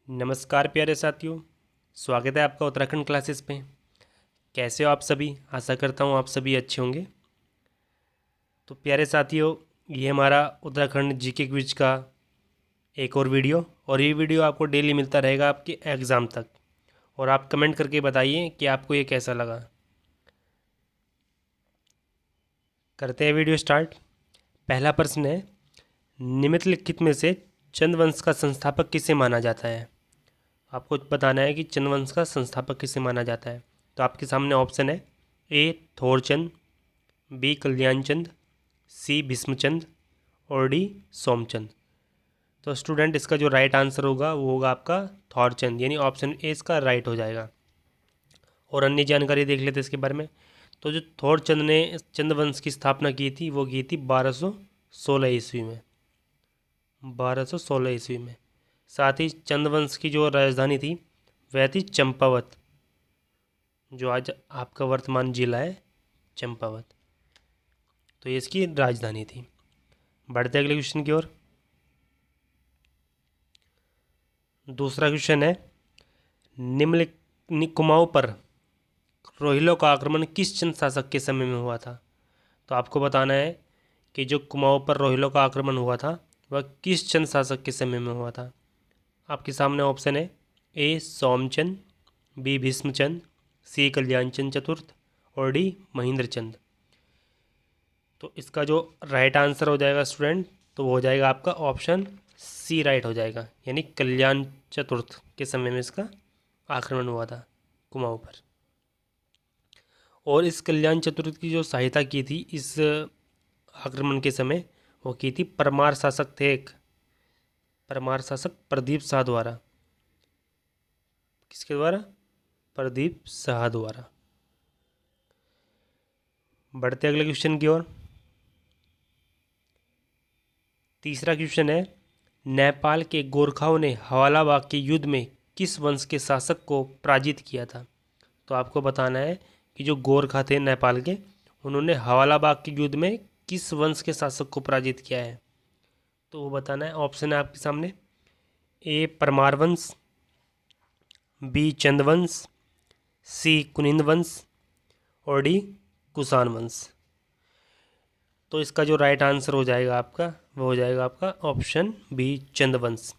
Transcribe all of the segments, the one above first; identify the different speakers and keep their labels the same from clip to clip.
Speaker 1: नमस्कार प्यारे साथियों। स्वागत है आपका उत्तराखंड क्लासेस पे। कैसे हो आप सभी? आशा करता हूँ आप सभी अच्छे होंगे। तो प्यारे साथियों, ये हमारा उत्तराखंड जीके क्विज का एक और वीडियो, और ये वीडियो आपको डेली मिलता रहेगा आपके एग्ज़ाम तक। और आप कमेंट करके बताइए कि आपको ये कैसा लगा। करते हैं वीडियो स्टार्ट। पहला प्रश्न है, निम्नलिखित में से चंद का संस्थापक किसे माना जाता है? आपको बताना है कि चंद का संस्थापक किसे माना जाता है। तो आपके सामने ऑप्शन है, ए थोरचंद, बी कल्याणचंद, सी भीष्मचंद और डी सोमचंद। तो स्टूडेंट, इसका जो राइट आंसर होगा वो होगा आपका थोरचंद, यानी ऑप्शन ए इसका राइट हो जाएगा। और अन्य जानकारी देख लेते हैं इसके बारे में। तो जो थोरचंद ने चंद की स्थापना की थी वो की थी 1216 ईस्वी में। 1216 ईस्वी में। साथ ही चंद की जो राजधानी थी वह थी चंपावत, जो आज आपका वर्तमान जिला है चंपावत। तो ये इसकी राजधानी थी। बढ़ते अगले क्वेश्चन की ओर। दूसरा क्वेश्चन है, निम्नलिखित कुमाऊं पर रोहिलों का आक्रमण किस चंद शासक के समय में हुआ था? तो आपको बताना है कि जो कुमाऊं पर रोहिलों का आक्रमण हुआ था वह किस चंद शासक के समय में हुआ था। आपके सामने ऑप्शन है, ए सोमचंद, बी भीष्मचंद, सी कल्याणचंद चतुर्थ और डी महेंद्रचंद। तो इसका जो राइट आंसर हो जाएगा स्टूडेंट, तो वो हो जाएगा आपका ऑप्शन सी राइट हो जाएगा, यानी कल्याण चतुर्थ के समय में इसका आक्रमण हुआ था कुमाऊं पर। और इस कल्याण चतुर्थ की जो सहायता की थी इस आक्रमण के समय, वो की थी परमार शासक थे एक, परमार शासक प्रदीप शाह द्वारा। किसके द्वारा? प्रदीप शाह द्वारा। बढ़ते अगले क्वेश्चन की ओर। तीसरा क्वेश्चन है, नेपाल के गोरखाओं ने हवाला बाग के युद्ध में किस वंश के शासक को पराजित किया था? तो आपको बताना है कि जो गोरखा थे नेपाल के, उन्होंने हवाला बाग के युद्ध में किस वंश के शासक को पराजित किया है। तो वो बताना है। ऑप्शन है आपके सामने, ए परमार वंश, बी चंद वंश, सी कुनिंद वंश और डी कुषाण वंश। तो इसका जो राइट आंसर हो जाएगा आपका, वो हो जाएगा आपका ऑप्शन बी चंद वंश।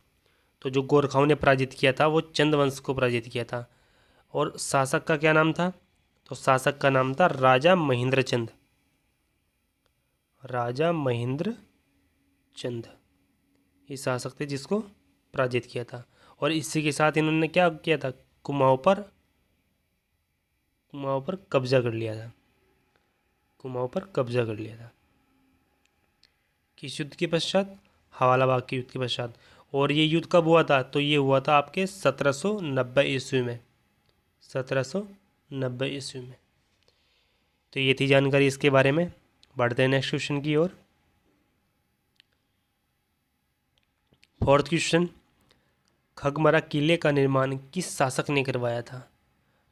Speaker 1: तो जो गोरखाओं ने पराजित किया था वो चंद वंश को पराजित किया था। और शासक का क्या नाम था? तो शासक का नाम था राजा महेंद्र चंद। राजा महेंद्र चंद ये शासक थे जिसको पराजित किया था। और इसी के साथ इन्होंने क्या किया था? कुमाऊं पर कब्जा कर लिया था। कुमाऊं पर कब्जा कर लिया था किस युद्ध के पश्चात? हवाला बाग के युद्ध के पश्चात। और ये युद्ध कब हुआ था? तो ये हुआ था आपके 1790 ईस्वी में। 1790 ईस्वी में। तो ये थी जानकारी इसके बारे में। बढ़ते हैं नेक्स्ट क्वेश्चन की ओर। फोर्थ क्वेश्चन, खगमरा किले का निर्माण किस शासक ने करवाया था?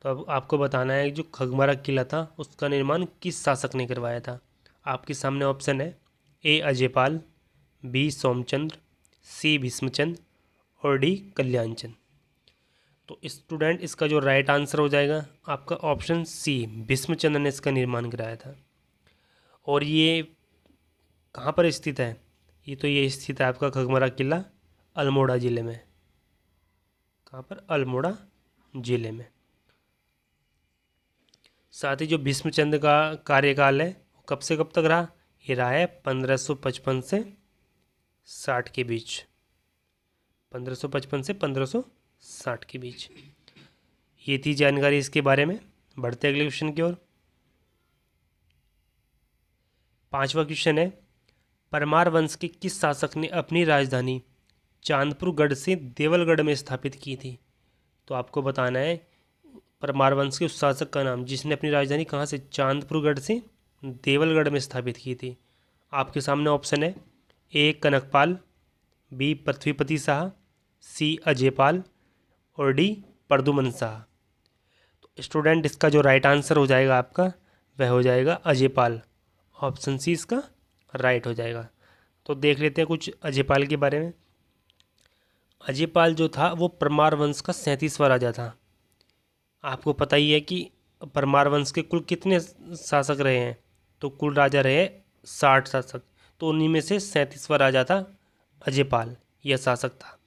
Speaker 1: तो अब आपको बताना है जो खगमरा किला था उसका निर्माण किस शासक ने करवाया था। आपके सामने ऑप्शन है, ए अजयपाल, बी सोमचंद्र, सी भीष्मचंद और डी कल्याणचंद। तो स्टूडेंट, इसका जो राइट आंसर हो जाएगा आपका ऑप्शन सी, भीष्मचंद्र ने इसका निर्माण कराया था। और ये कहाँ पर स्थित है? ये स्थित है आपका खगमरा किला अल्मोड़ा ज़िले में। कहाँ पर? अल्मोड़ा ज़िले में। साथ ही जो भीष्मचंद्र का कार्यकाल है वो कब से कब तक रहा? ये रहा है 1555 से 60 के बीच। 1555 से 1560 के बीच। ये थी जानकारी इसके बारे में। बढ़ते अगले क्वेश्चन की ओर। पांचवा क्वेश्चन है, परमार वंश के किस शासक ने अपनी राजधानी चांदपुर गढ़ से देवलगढ़ में स्थापित की थी? तो आपको बताना है परमार वंश के उस शासक का नाम जिसने अपनी राजधानी कहाँ से? चांदपुर गढ़ से देवलगढ़ में स्थापित की थी। आपके सामने ऑप्शन है, ए कनकपाल, बी पृथ्वीपति शाह, सी अजयपाल और डी प्रद्युमन शाह। तो स्टूडेंट, इसका जो राइट आंसर हो जाएगा आपका वह हो जाएगा अजयपाल। ऑप्शन सी इसका राइट हो जाएगा। तो देख लेते हैं कुछ अजयपाल के बारे में। अजयपाल जो था वो परमार वंश का 37वां राजा था। आपको पता ही है कि परमार वंश के कुल कितने शासक रहे हैं, तो कुल राजा रहे 60 शासक, तो उन्हीं में से 37वां राजा था अजयपाल, यह शासक था।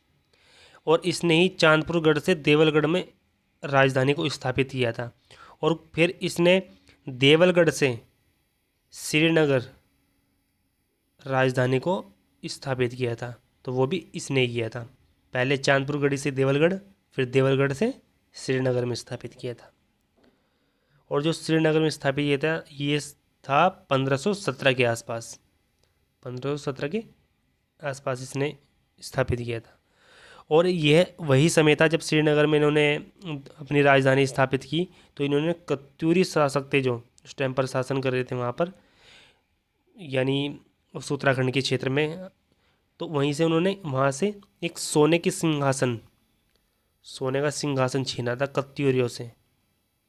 Speaker 1: और इसने ही चांदपुर गढ़ से देवलगढ़ में राजधानी को स्थापित किया था, और फिर इसने देवलगढ़ से श्रीनगर राजधानी को स्थापित किया था, तो वो भी इसने ही किया था। पहले चांदपुर गढ़ी से देवलगढ़, फिर देवलगढ़ से श्रीनगर में स्थापित किया था। और जो श्रीनगर में स्थापित किया था ये था 1517 के आसपास, 1517 के आसपास इसने स्थापित किया था। और यह वही समय था जब श्रीनगर में इन्होंने अपनी राजधानी स्थापित की, तो इन्होंने कत्यूरी शासक थे जो उस टाइम पर शासन कर रहे थे वहाँ पर, यानी उस उत्तराखंड के क्षेत्र में, तो वहीं से उन्होंने वहाँ से एक सोने का सिंहासन छीना था कत्यूरियों से,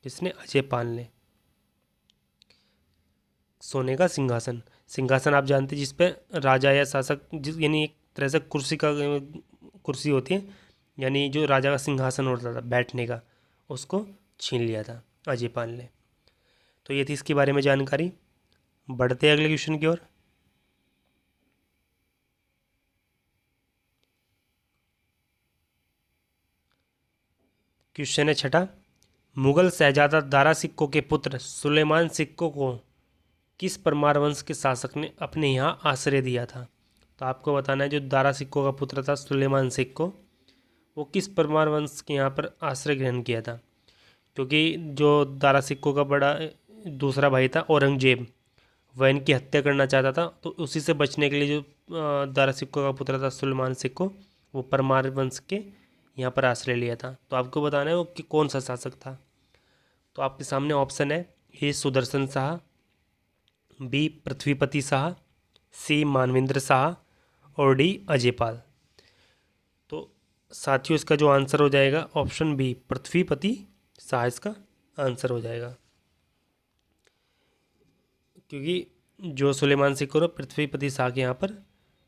Speaker 1: जिसने अजयपाल ने। सोने का सिंहासन आप जानते हैं जिस पे राजा या शासक, जिस यानी एक तरह से कुर्सी होती है, यानी जो राजा का सिंहासन होता था बैठने का, उसको छीन लिया था अजयपाल ने। तो ये थी इसके बारे में जानकारी। बढ़ते अगले क्वेश्चन की ओर। क्वेश्चन है छठा, मुगल शहजादा दारा सिक्को के पुत्र सुलेमान सिक्को को किस परमार वंश के शासक ने अपने यहाँ आश्रय दिया था? तो आपको बताना है जो दारा सिक्को का पुत्र था सुलेमान सिक्को, वो किस परमार वंश के यहाँ पर आश्रय ग्रहण किया था? क्योंकि जो दारा सिक्को का बड़ा दूसरा भाई था औरंगजेब, वह इनकी हत्या करना चाहता था, तो उसी से बचने के लिए जो दारा सिक्को का पुत्र था सुलेमान सिक्को, वो परमार वंश के यहाँ पर आश्रय लिया था। तो आपको बताना है वो कि कौन सा शासक था। तो आपके सामने ऑप्शन है, ए सुदर्शन शाह, बी पृथ्वीपति शाह, सी मानवेंद्र शाह, और डी अजयपाल। तो साथियों इसका जो आंसर हो जाएगा ऑप्शन बी पृथ्वीपति शाह इसका आंसर हो जाएगा, क्योंकि जो सुलेमान सिक्को ने पृथ्वीपति शाह के यहाँ पर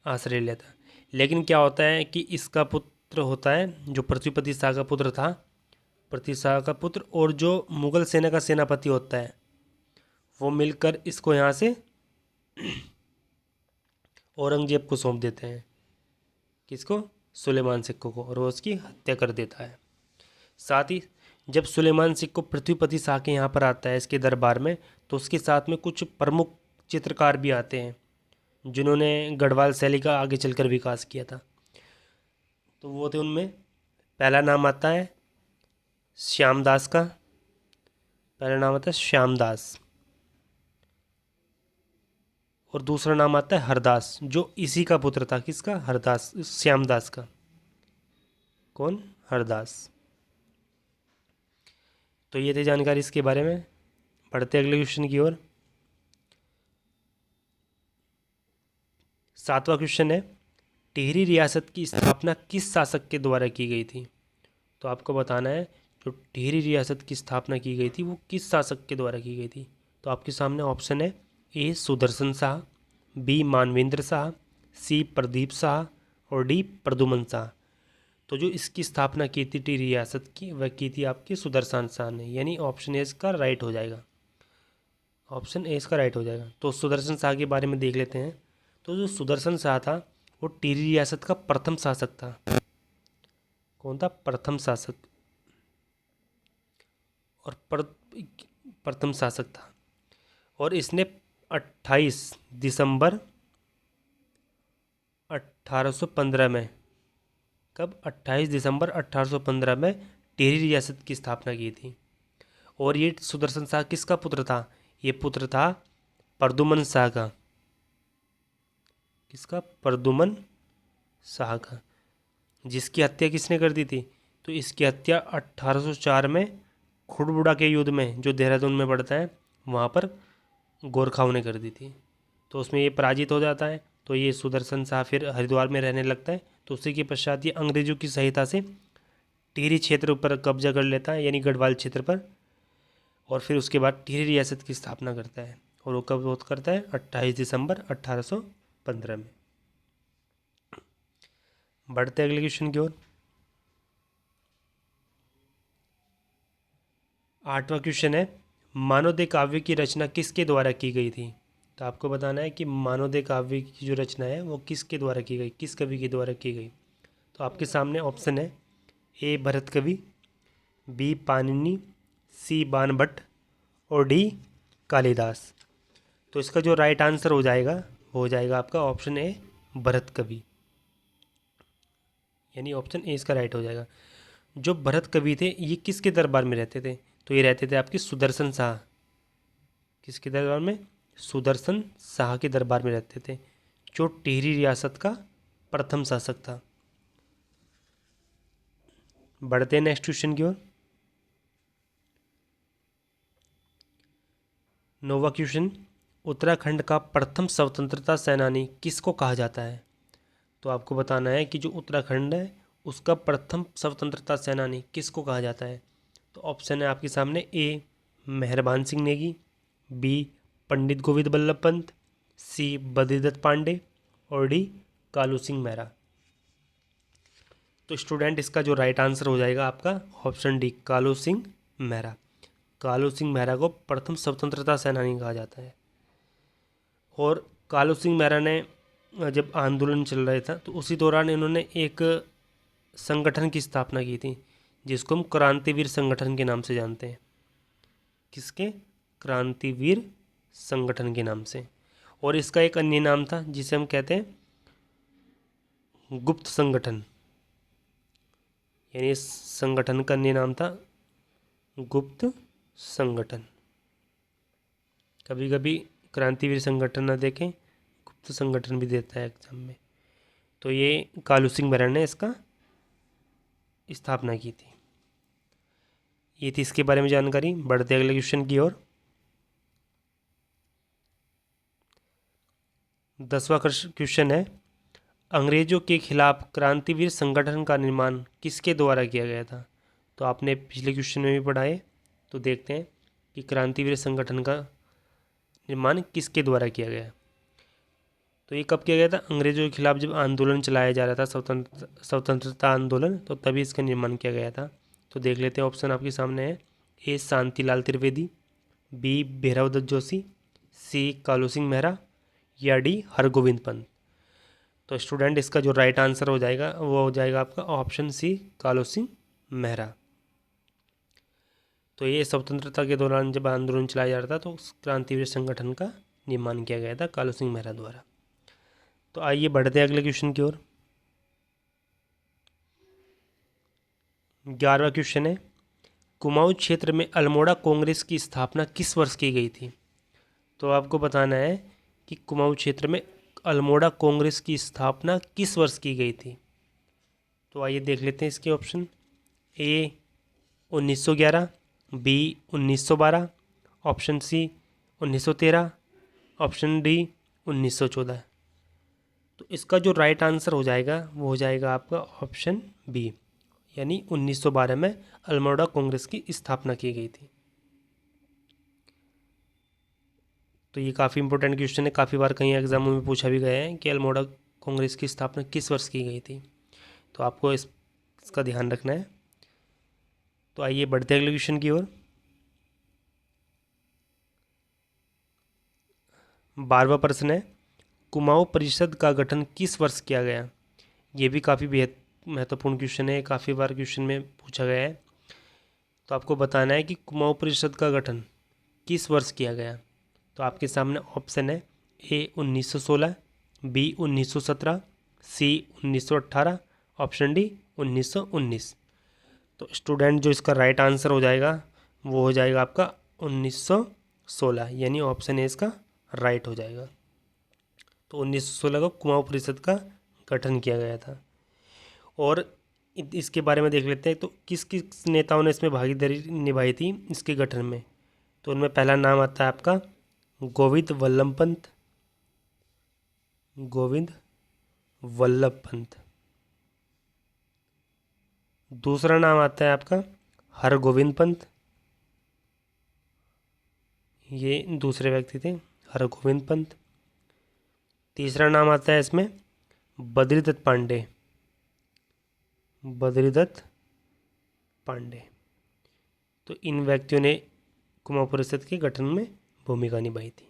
Speaker 1: आश्रय लिया था। लेकिन क्या होता है कि इसका पुत्र होता है, जो पृथ्वीपति शाह का पुत्र था, पृथ्वी शाह का पुत्र, और जो मुगल सेना का सेनापति होता है, वो मिलकर इसको यहाँ से औरंगजेब को सौंप देते हैं। किसको? सुलेमान सिक्को को, और वो उसकी हत्या कर देता है। साथ ही जब सुलेमान सिक्को पृथ्वीपति शाह के यहाँ पर आता है इसके दरबार में, तो उसके साथ में कुछ प्रमुख चित्रकार भी आते हैं जिन्होंने गढ़वाल शैली का आगे चलकर विकास किया था। तो वो थे, उनमें पहला नाम आता है श्यामदास का, पहला नाम आता है श्यामदास, और दूसरा नाम आता है हरदास, जो इसी का पुत्र था। किसका? हरदास, श्यामदास का। कौन? हरदास। तो ये थी जानकारी इसके बारे में। बढ़ते अगले क्वेश्चन की ओर। सातवां क्वेश्चन है, टिहरी रियासत की स्थापना किस शासक के द्वारा की गई थी? तो आपको बताना है जो टिहरी रियासत की स्थापना की गई थी वो किस शासक के द्वारा की गई थी। तो आपके सामने ऑप्शन है, ए सुदर्शन शाह, बी मानवेंद्र शाह, सी प्रदीप शाह, और डी प्रदुमन शाह। तो जो इसकी स्थापना की थी टिहरी रियासत की, वह की थी आपके सुदर्शन शाह ने, यानी ऑप्शन ए इसका राइट हो जाएगा। ऑप्शन ए इसका राइट हो जाएगा। तो सुदर्शन शाह के बारे में देख लेते हैं। तो जो सुदर्शन शाह था वो टिहरी रियासत का प्रथम शासक था। कौन था? प्रथम शासक, और प्रथम शासक था। और इसने 28 दिसंबर 1815 में, कब? 28 दिसंबर 1815 में टिहरी रियासत की स्थापना की थी। और ये सुदर्शन शाह किसका पुत्र था? ये पुत्र था प्रदुमन शाह का। किसका? प्रदुमन शाह का, जिसकी हत्या किसने कर दी थी? तो इसकी हत्या 1804 में खुड़बुड़ा के युद्ध में, जो देहरादून में पड़ता है, वहाँ पर गोरखाओं ने कर दी थी। तो उसमें ये पराजित हो जाता है। तो ये सुदर्शन शाह फिर हरिद्वार में रहने लगता है। तो उसी के पश्चात ये अंग्रेजों की सहायता से टिहरी क्षेत्र पर कब्जा कर लेता है, यानी गढ़वाल क्षेत्र पर। और फिर उसके बाद टिहरी रियासत की स्थापना करता है। और वो कब वो करता है? 28 दिसंबर 1815 में। बढ़ते अगले क्वेश्चन की ओर। 8वां क्वेश्चन है, मानवदे काव्य की रचना किसके द्वारा की गई थी? तो आपको बताना है कि मानवदे काव्य की जो रचना है वो किसके द्वारा की गई, किस कवि के द्वारा की गई। तो आपके सामने ऑप्शन है, ए भरत कवि, बी पाणिनि, सी बाणभट्ट और डी कालिदास। तो इसका जो राइट आंसर हो जाएगा वो हो जाएगा आपका ऑप्शन ए भरत कवि, यानी ऑप्शन ए इसका राइट हो जाएगा। जो भरत कवि थे ये किसके दरबार में रहते थे? तो ये रहते थे आपके सुदर्शन शाह। किसके दरबार में? सुदर्शन शाह के दरबार में रहते थे, जो टिहरी रियासत का प्रथम शासक था। बढ़ते हैं नेक्स्ट क्वेश्चन की ओर। 9वां क्वेश्चन, उत्तराखंड का प्रथम स्वतंत्रता सेनानी किसको कहा जाता है? तो आपको बताना है कि जो उत्तराखंड है उसका प्रथम स्वतंत्रता सेनानी किसको कहा जाता है। तो ऑप्शन है आपके सामने, ए मेहरबान सिंह नेगी, बी पंडित गोविंद बल्लभ पंत, सी बद्रीदत्त पांडे और डी कालू सिंह मेहरा। तो स्टूडेंट इसका जो राइट आंसर हो जाएगा आपका ऑप्शन डी कालू सिंह मेहरा। कालू सिंह मेहरा को प्रथम स्वतंत्रता सेनानी कहा जाता है। और कालू सिंह मेहरा ने जब आंदोलन चल रहा था तो उसी दौरान इन्होंने एक संगठन की स्थापना की थी जिसको हम क्रांतिवीर संगठन के नाम से जानते हैं। किसके? क्रांतिवीर संगठन के नाम से। और इसका एक अन्य नाम था जिसे हम कहते हैं गुप्त संगठन, यानी इस संगठन का अन्य नाम था गुप्त संगठन। कभी कभी क्रांतिवीर संगठन ना देखें, गुप्त संगठन भी देता है एग्जाम में। तो ये कालू सिंह मेहरा ने इसका स्थापना की थी। ये थी इसके बारे में जानकारी। बढ़ते अगले क्वेश्चन की ओर। 10वां क्वेश्चन है, अंग्रेजों के खिलाफ क्रांतिवीर संगठन का निर्माण किसके द्वारा किया गया था? तो आपने पिछले क्वेश्चन में भी पढ़ा है, तो देखते हैं कि क्रांतिवीर संगठन का निर्माण किसके द्वारा किया गया। तो ये कब किया गया था? अंग्रेजों के खिलाफ जब आंदोलन चलाया जा रहा था, स्वतंत्रता आंदोलन, तो तभी इसका निर्माण किया गया था। तो देख लेते हैं, ऑप्शन आपके सामने है, ए शांतिलाल त्रिवेदी, बी भैरवदत्त जोशी, सी कालू सिंह मेहरा या डी हरगोविंद पंत। तो स्टूडेंट इसका जो राइट आंसर हो जाएगा वो हो जाएगा आपका ऑप्शन सी कालू सिंह मेहरा। तो ये स्वतंत्रता के दौरान जब आंदोलन चलाया जा रहा था तो उस क्रांतिवीर संगठन का निर्माण किया गया था कालू सिंह मेहरा द्वारा। तो आइए बढ़ते हैं अगले क्वेश्चन की ओर। 11वां क्वेश्चन है, कुमाऊं क्षेत्र में अल्मोड़ा कांग्रेस की स्थापना किस वर्ष की गई थी? तो आपको बताना है कि कुमाऊं क्षेत्र में अल्मोड़ा कांग्रेस की स्थापना किस वर्ष की गई थी। तो आइए देख लेते हैं इसके option. A 1911, B 1912, option C 1913, option D 1914। तो इसका जो राइट आंसर हो जाएगा वो हो जाएगा आपका ऑप्शन बी, यानी 1912 में अल्मोड़ा कांग्रेस की स्थापना की गई थी। तो ये काफ़ी इंपॉर्टेंट क्वेश्चन है, काफ़ी बार कई एग्जामों में पूछा भी गया है कि अल्मोड़ा कांग्रेस की स्थापना किस वर्ष की गई थी। तो आपको इसका ध्यान रखना है। तो आइए बढ़ते अगले क्वेश्चन की ओर। 12वां प्रश्न है, कुमाऊं परिषद का गठन किस वर्ष किया गया? ये भी काफ़ी बेहद महत्वपूर्ण क्वेश्चन है, काफ़ी बार क्वेश्चन में पूछा गया है। तो आपको बताना है कि कुमाऊं परिषद का गठन किस वर्ष किया गया। तो आपके सामने ऑप्शन है, ए 1916, बी 1917, सी 1918, ऑप्शन डी 1919। तो स्टूडेंट जो इसका राइट आंसर हो जाएगा वो हो जाएगा आपका 1916, यानी ऑप्शन ए इसका राइट हो जाएगा। तो 1916 को कुमाऊं परिषद का गठन किया गया था। और इसके बारे में देख लेते हैं, तो किस किस नेताओं ने इसमें भागीदारी निभाई थी इसके गठन में। तो उनमें पहला नाम आता है आपका गोविंद वल्लभ पंत, गोविंद वल्लभ पंत। दूसरा नाम आता है आपका हरगोविंद पंत, ये दूसरे व्यक्ति थे हरगोविंद पंत। तीसरा नाम आता है इसमें बद्रीदत्त पांडे, बद्रीदत्त पांडे। तो इन व्यक्तियों ने कुमाऊं परिषद के गठन में भूमिका निभाई थी।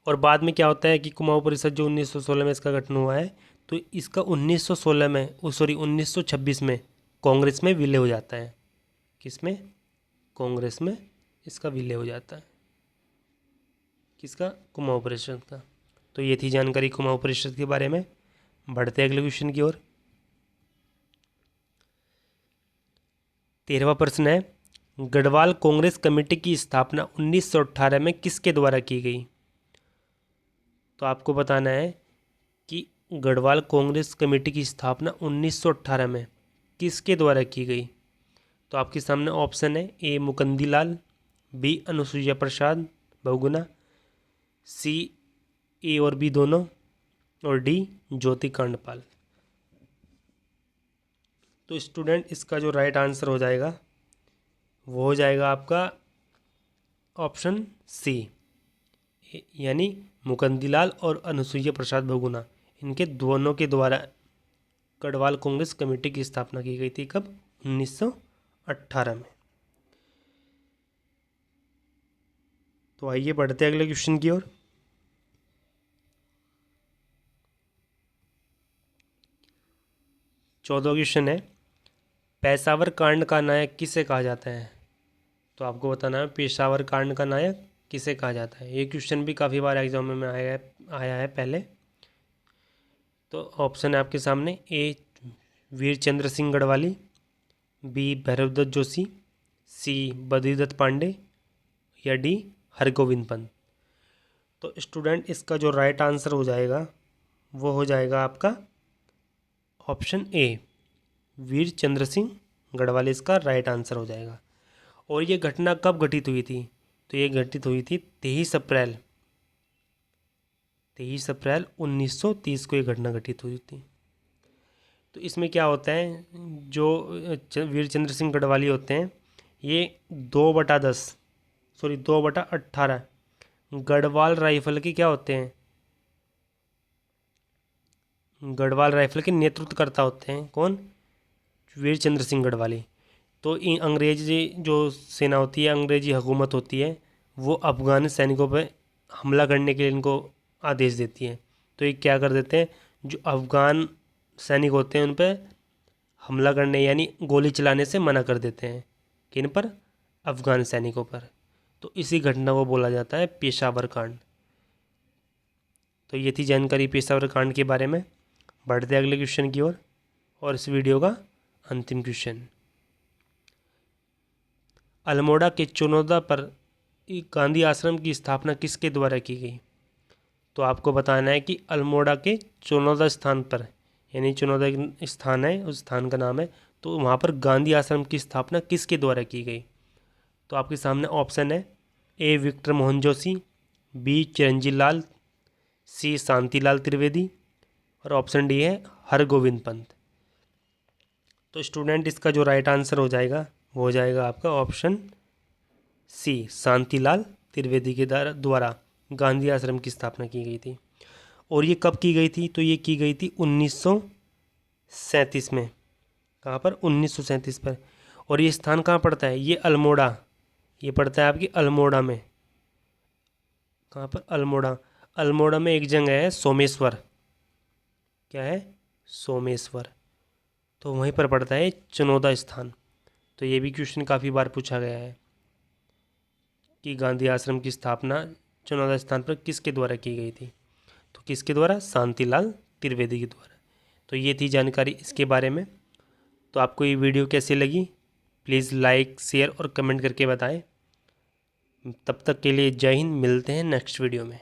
Speaker 1: और बाद में क्या होता है कि कुमाऊं परिषद जो 1916 में इसका गठन हुआ है, तो इसका 1916 में 1926 में कांग्रेस में विलय हो जाता है। किसमें? कांग्रेस में इसका विलय हो जाता है। किसका? कुमाऊं परिषद का। तो ये थी जानकारी कुमाऊं परिषद के बारे में। बढ़ते अगले क्वेश्चन की ओर। 13वां प्रश्न है, गढ़वाल कांग्रेस कमेटी की स्थापना 1918 में किसके द्वारा की गई? तो आपको बताना है कि गढ़वाल कांग्रेस कमेटी की स्थापना 1918 में किसके द्वारा की गई? तो आपके सामने ऑप्शन है, ए मुकुंदी लाल, बी अनुसुईया प्रसाद बहुगुणा, सी ए और बी दोनों, और डी ज्योति कांडपाल। तो स्टूडेंट इसका जो राइट आंसर हो जाएगा वो हो जाएगा आपका ऑप्शन सी, यानी मुकुंदीलाल और अनुसुईया प्रसाद बहुगुणा, इनके दोनों के द्वारा गढ़वाल कांग्रेस कमेटी की स्थापना की गई थी। कब? 1918 में। तो आइए बढ़ते अगले क्वेश्चन की ओर। चौदह क्वेश्चन है, पेशावर कांड का नायक किसे कहा जाता है? तो आपको बताना है पेशावर कांड का नायक किसे कहा जाता है। ये क्वेश्चन भी काफ़ी बार एग्जाम में आया है पहले। तो ऑप्शन है आपके सामने, ए वीरचंद्र सिंह गढ़वाली, बी भैरवदत्त जोशी, सी बद्रीदत्त पांडे, या डी हरगोविंद पंत। तो स्टूडेंट इसका जो राइट आंसर हो जाएगा वो हो जाएगा आपका ऑप्शन ए, वीरचंद्र सिंह गढ़वाली इसका राइट आंसर हो जाएगा। और ये घटना कब घटित हुई थी? तो ये घटित हुई थी 23 अप्रैल 1930 को ये घटना घटित हुई थी। तो इसमें क्या होता है, जो वीरचंद्र सिंह गढ़वाली होते हैं ये 2/18 गढ़वाल राइफल के क्या होते हैं, गढ़वाल राइफल के नेतृत्वकर्ता होते हैं। कौन? वीरचंद्र सिंह गढ़वाली। तो इन अंग्रेजी जो सेना होती है, अंग्रेजी हुकूमत होती है, वो अफगान सैनिकों पर हमला करने के लिए इनको आदेश देती है। तो ये क्या कर देते हैं, जो अफगान सैनिक होते हैं उन पर हमला करने यानी गोली चलाने से मना कर देते हैं। किन पर? अफगान सैनिकों पर। तो इसी घटना को बोला जाता है पेशावर कांड। तो ये थी जानकारी पेशावर कांड के बारे में। बढ़ते अगले क्वेश्चन की ओर और इस वीडियो का अंतिम क्वेश्चन। अल्मोड़ा के चुनौदा पर गांधी आश्रम की स्थापना किसके द्वारा की गई? तो आपको बताना है कि अल्मोड़ा के चुनौदा स्थान पर, यानी चुनौदा एक स्थान है, उस स्थान का नाम है, तो वहाँ पर गांधी आश्रम की स्थापना किसके द्वारा की गई? तो आपके सामने ऑप्शन है, ए विक्टर मोहन जोशी, बी चिरंजीव लाल, सी शांतिलाल त्रिवेदी, और ऑप्शन डी है हरगोविंद पंत। तो स्टूडेंट इसका जो राइट आंसर हो जाएगा वो हो जाएगा आपका ऑप्शन सी, शांतिलाल त्रिवेदी के द्वारा गांधी आश्रम की स्थापना की गई थी। और ये कब की गई थी? तो ये की गई थी 1937 में। कहाँ पर? 1937 पर। और ये स्थान कहाँ पड़ता है? ये अल्मोड़ा, ये पड़ता है आपकी अल्मोड़ा में। कहाँ पर? अल्मोड़ा। अल्मोड़ा में एक जगह है सोमेश्वर। क्या है? सोमेश्वर। तो वहीं पर पड़ता है चुनौदा स्थान। तो ये भी क्वेश्चन काफ़ी बार पूछा गया है कि गांधी आश्रम की स्थापना चुनौदा स्थान पर किसके द्वारा की गई थी? तो किसके द्वारा? शांतिलाल त्रिवेदी के द्वारा। तो ये थी जानकारी इसके बारे में। तो आपको ये वीडियो कैसी लगी प्लीज़ लाइक, शेयर और कमेंट करके बताएं। तब तक के लिए जय हिंद। मिलते हैं नेक्स्ट वीडियो में।